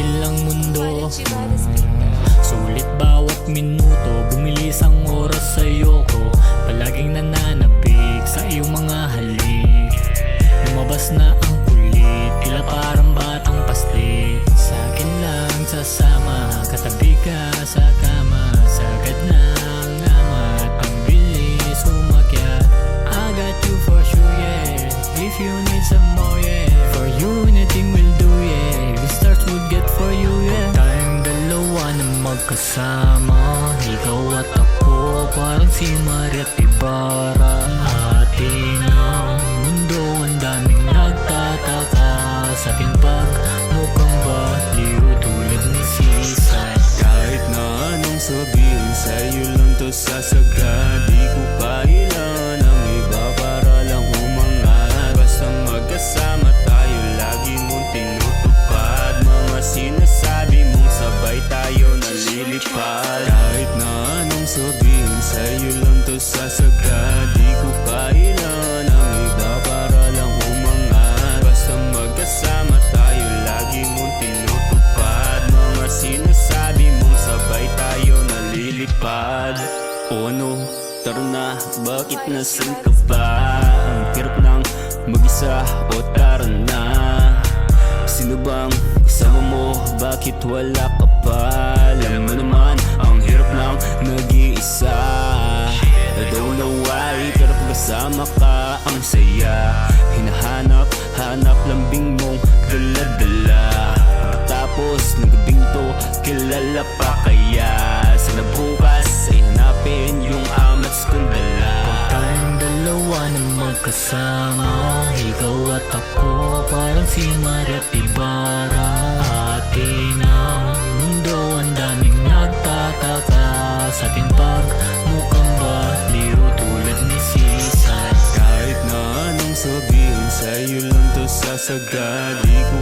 nilang mundo. Sulit bawat minuto, bumilis ang oras sa'yo ko. Palaging nananabik sa iyong mga halik. Lumabas na ang kulit, tila parang batang paslit. Sa'kin lang sasama, katabi ka sa kama. Sagad na ang amat, ang bilis umakyat. I got you for sure, yeah. If you need some more, yeah. For you, anything will do, yeah. The stars would get for you, yeah. Tayong dalawa na magkasama, ikaw at ako, parang si Maria at Ibarra. Atin ang mundo, ang daming nagtataka sa akin pag mukhang baliw tulad ni Sisay. Kahit na anong sabihin, sa'yo lang to sasagad. Di ko kailangan ang iba para lang umangat. Basta magkasama tayo, lagi mong tinutupad. Mga sinasabi mong sabay tayo nalilipad. Kahit na anong sabihin, sa'yo lang to sasagad. Di ko kailangan ang iba para lang umangat. Basta magkasama tayo, lagi mong tinutupad. Mga sinasabi mong sabay tayo nalilipad. O ano, tara na, bakit nasan ka ba? Ang hirap ng mag-isa, o tara na. Sino bang kasama mo, bakit wala ka pa? Alam mo naman, ang hirap ng nag-iisa. I don't know why, pero pag kasama ka, ang saya. Hinahanap, hanap lambing mong dala-dala. Tapos ng gabing to, kilala pa kaya? Sana bukas ay hanapin yung amats kong dala. Tayong dalawa na magkasama, ikaw at ako, parang si Maria at Ibarra. Atin ang mundo, ang daming nagtataka sa akin pag mukhang baliw tulad ni Sisay. Kahit na anong sabihin, sa'yo lang to sasagad. Di ko